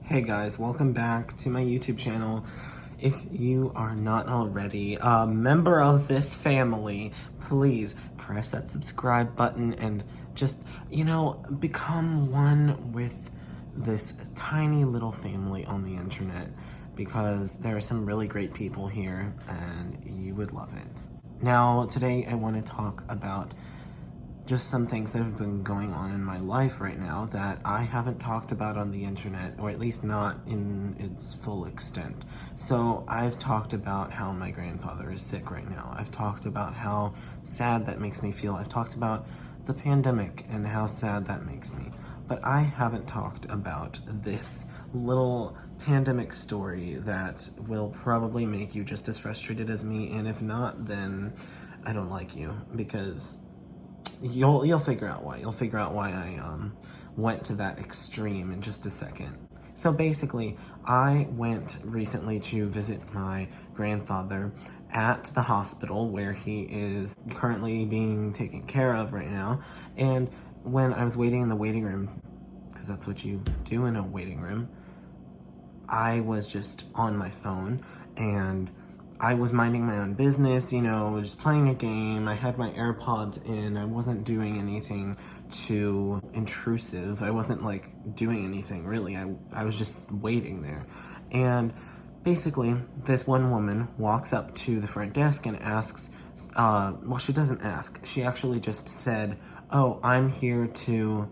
Hey guys, welcome back to my YouTube channel. If you are not already a member of this family, please press that subscribe button and just, become one with this tiny little family on the internet, because there are some really great people here and you would love it. Now, today I want to talk about just some things that have been going on in my life right now that I haven't talked about on the internet, or at least not in its full extent. So I've talked about how my grandfather is sick right now. I've talked about how sad that makes me feel. I've talked about the pandemic and how sad that makes me. But I haven't talked about this little pandemic story that will probably make you just as frustrated as me, and if not, then I don't like you, because you'll figure out why. You'll figure out why I went to that extreme in just a second. So basically, I went recently to visit my grandfather at the hospital where he is currently being taken care of right now. And when I was waiting in the waiting room, because that's what you do in a waiting room, I was just on my phone and I was minding my own business, just playing a game. I had my AirPods in. I wasn't doing anything too intrusive. I wasn't doing anything really. I was just waiting there. And basically, this one woman walks up to the front desk and asks, well, she doesn't ask. She actually just said, "Oh, I'm here to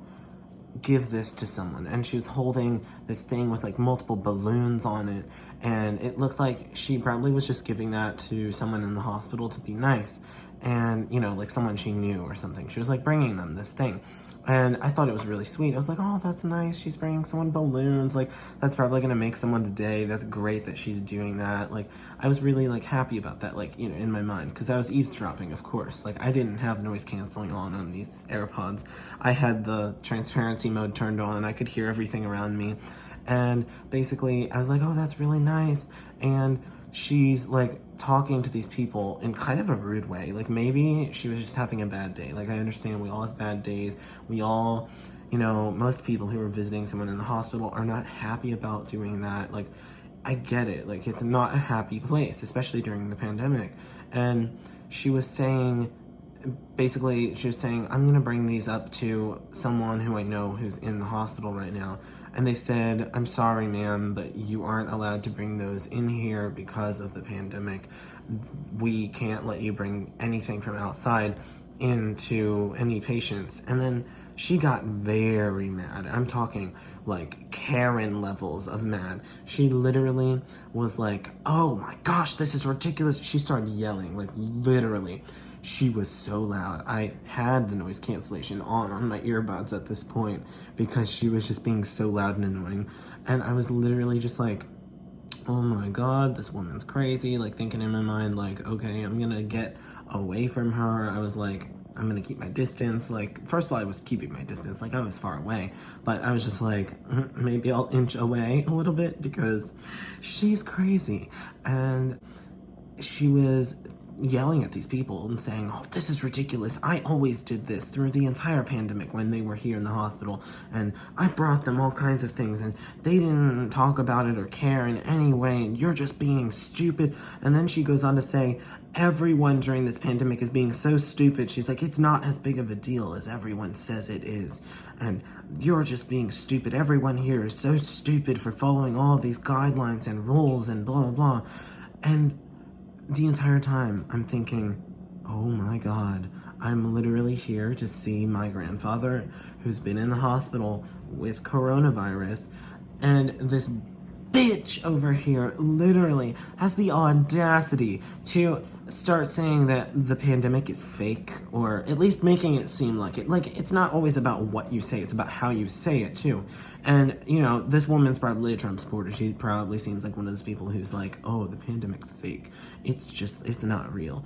give this to someone," and she was holding this thing with multiple balloons on it, and it looked like she probably was just giving that to someone in the hospital to be nice, and someone she knew or something. She was bringing them this thing, and I thought it was really sweet. I was like, oh, that's nice, she's bringing someone balloons, that's probably gonna make someone's day. That's great that she's doing that. I was really happy about that, in my mind, because I was eavesdropping, of course. I didn't have noise canceling on these AirPods. I had the transparency mode turned on. I could hear everything around me, and basically I was like, oh, that's really nice. And she's talking to these people in kind of a rude way. Maybe she was just having a bad day. I understand we all have bad days. We all, most people who are visiting someone in the hospital are not happy about doing that. I get it. It's not a happy place, especially during the pandemic. And she was saying, I'm gonna bring these up to someone who I know who's in the hospital right now. And they said, "I'm sorry, ma'am, but you aren't allowed to bring those in here because of the pandemic. We can't let you bring anything from outside into any patients." And then she got very mad. I'm talking Karen levels of mad. She literally was like, "Oh my gosh, this is ridiculous." She started yelling, literally. She was so loud. I had the noise cancellation on my earbuds at this point because she was just being so loud and annoying. And I was literally just oh my god, this woman's crazy. Thinking in my mind, okay, I'm gonna get away from her. I was I'm gonna keep my distance. First of all, I was keeping my distance. I was far away. But I was just maybe I'll inch away a little bit because she's crazy. And she was yelling at these people and saying, "Oh, this is ridiculous. I always did this through the entire pandemic when they were here in the hospital, and I brought them all kinds of things, and they didn't talk about it or care in any way, and you're just being stupid." And then she goes on to say, everyone during this pandemic is being so stupid. She's like, "It's not as big of a deal as everyone says it is, and you're just being stupid. Everyone here is so stupid for following all these guidelines and rules and blah, blah." And the entire time, I'm thinking, oh my god, I'm literally here to see my grandfather who's been in the hospital with coronavirus, and this bitch over here literally has the audacity to start saying that the pandemic is fake, or at least making it seem like it. It's not always about what you say, it's about how you say it too. And, this woman's probably a Trump supporter. She probably seems like one of those people who's oh, the pandemic's fake. It's not real.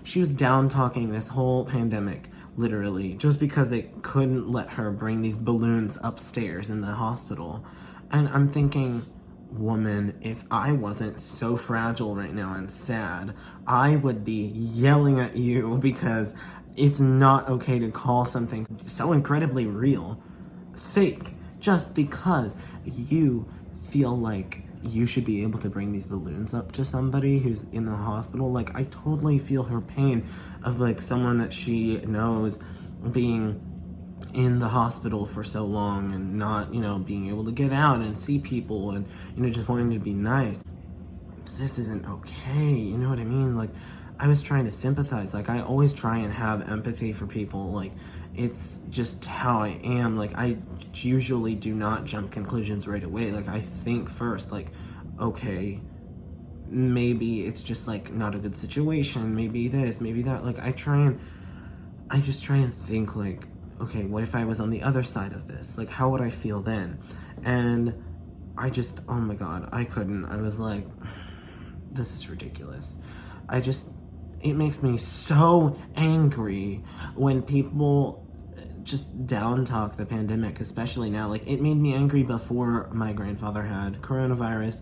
She was down talking this whole pandemic, literally, just because they couldn't let her bring these balloons upstairs in the hospital. And I'm thinking, woman, if I wasn't so fragile right now and sad, I would be yelling at you, because it's not okay to call something so incredibly real fake. just because you feel like you should be able to bring these balloons up to somebody who's in the hospital. Like, I totally feel her pain of like someone that she knows being in the hospital for so long and not, being able to get out and see people and, just wanting to be nice. This isn't okay, you know what I mean? Like, I was trying to sympathize. Like, I always try and have empathy for people. Like, it's just how I am. Like, I usually do not jump conclusions right away. Like, I think first, like, okay, maybe it's just like not a good situation, maybe this, maybe that. Like, I just try and think like, okay, what if I was on the other side of this? Like, how would I feel then? And oh my God, I couldn't. I was like, this is ridiculous. It makes me so angry when people just down talk the pandemic, especially now. Like, it made me angry before my grandfather had coronavirus,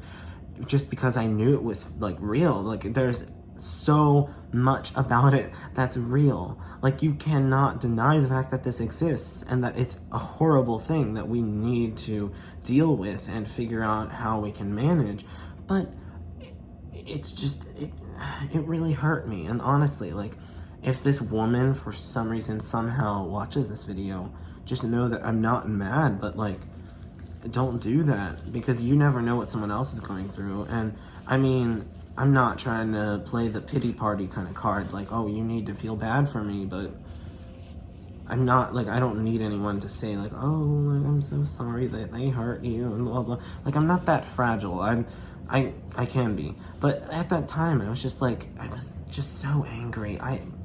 just because I knew it was like real. Like, there's so much about it that's real. Like, you cannot deny the fact that this exists and that it's a horrible thing that we need to deal with and figure out how we can manage. But it's just, it really hurt me. And honestly, like, if this woman for some reason somehow watches this video, just know that I'm not mad, but like, don't do that, because you never know what someone else is going through. And I mean, I'm not trying to play the pity party kind of card, like, oh, you need to feel bad for me, but I'm not, like, I don't need anyone to say, like, oh, like, I'm so sorry that they hurt you, and blah, blah. Like, I'm not that fragile. I can be. But at that time, I was just like, I was just so angry.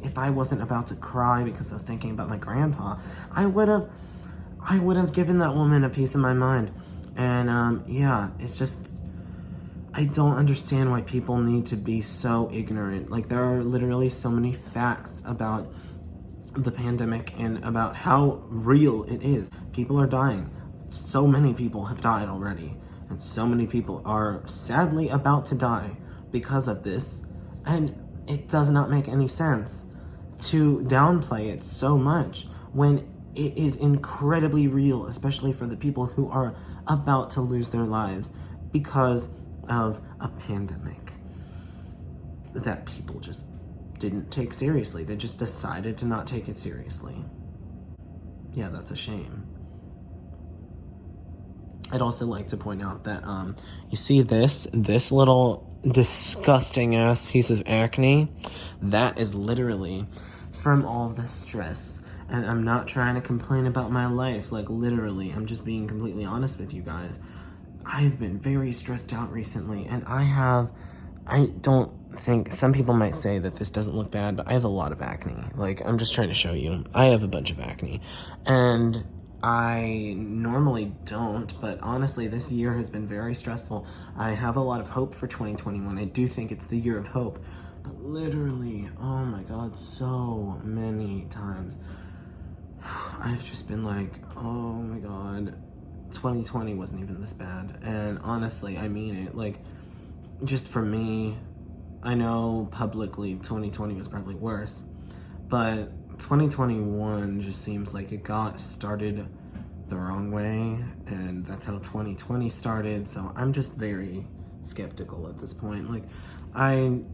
If I wasn't about to cry because I was thinking about my grandpa, I would have given that woman a piece of my mind. And, yeah, it's just, I don't understand why people need to be so ignorant. Like, there are literally so many facts about the pandemic and about how real it is. People are dying. So many people have died already. And so many people are sadly about to die because of this. And it does not make any sense to downplay it so much when it is incredibly real, especially for the people who are about to lose their lives because of a pandemic that people just didn't take seriously. They just decided to not take it seriously. Yeah, that's a shame. I'd also like to point out that, you see this little disgusting ass piece of acne, that is literally from all the stress. And I'm not trying to complain about my life, like, literally, I'm just being completely honest with you guys. I've been very stressed out recently, and I don't think, some people might say that this doesn't look bad, but I have a lot of acne. Like, I'm just trying to show you, I have a bunch of acne, and I normally don't, but honestly, this year has been very stressful. I have a lot of hope for 2021. I do think it's the year of hope, but literally, oh my God, so many times, I've just been like, oh my God, 2020 wasn't even this bad. And honestly, I mean it. Like, just for me, I know publicly 2020 was probably worse, but 2021 just seems like it got started the wrong way, and that's how 2020 started. So I'm just very skeptical at this point. Like, I'm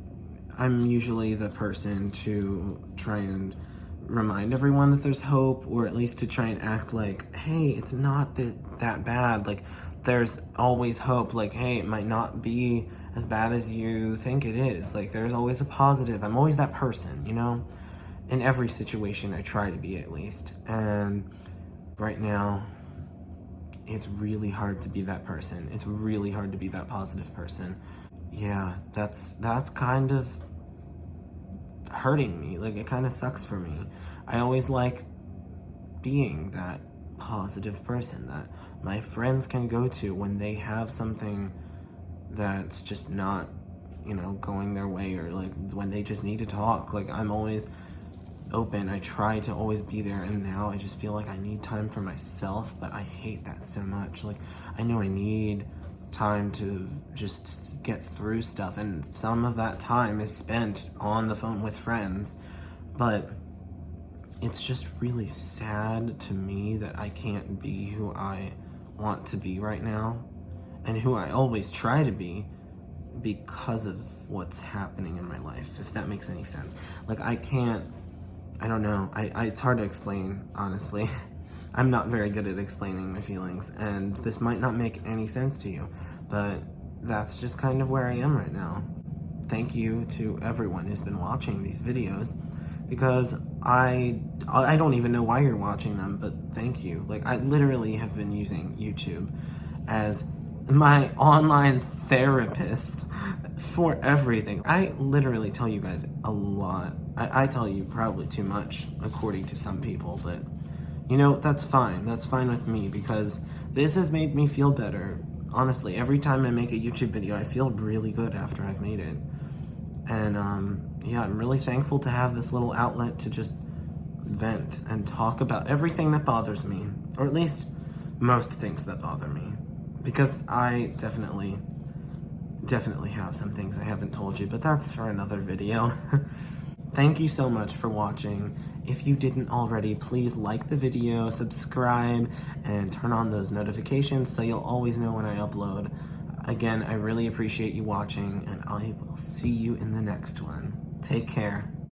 usually the person to try and remind everyone that there's hope, or at least to try and act like, hey, it's not that bad. Like, there's always hope. Like, hey, it might not be as bad as you think it is. Like, there's always a positive. I'm always that person, in every situation. I try to be, at least. And right now, it's really hard to be that person. It's really hard to be that positive person. Yeah, that's kind of hurting me. Like, it kind of sucks for me. I always like being that positive person that my friends can go to when they have something that's just not, going their way, or like when they just need to talk. Like, I'm always open. I try to always be there, and now I just feel like I need time for myself, but I hate that so much. Like, I know I need time to just get through stuff, and some of that time is spent on the phone with friends, but it's just really sad to me that I can't be who I want to be right now and who I always try to be because of what's happening in my life, if that makes any sense. Like, I don't know, it's hard to explain, honestly. I'm not very good at explaining my feelings, and this might not make any sense to you, but that's just kind of where I am right now. Thank you to everyone who's been watching these videos, because I don't even know why you're watching them, but thank you. Like, I literally have been using YouTube as my online therapist for everything. I literally tell you guys a lot. I tell you probably too much, according to some people, but you know, that's fine. That's fine with me, because this has made me feel better. Honestly, every time I make a YouTube video, I feel really good after I've made it. And yeah, I'm really thankful to have this little outlet to just vent and talk about everything that bothers me, or at least most things that bother me, because I definitely have some things I haven't told you, but that's for another video. Thank you so much for watching. If you didn't already, please like the video, subscribe, and turn on those notifications so you'll always know when I upload. Again, I really appreciate you watching, and I will see you in the next one. Take care.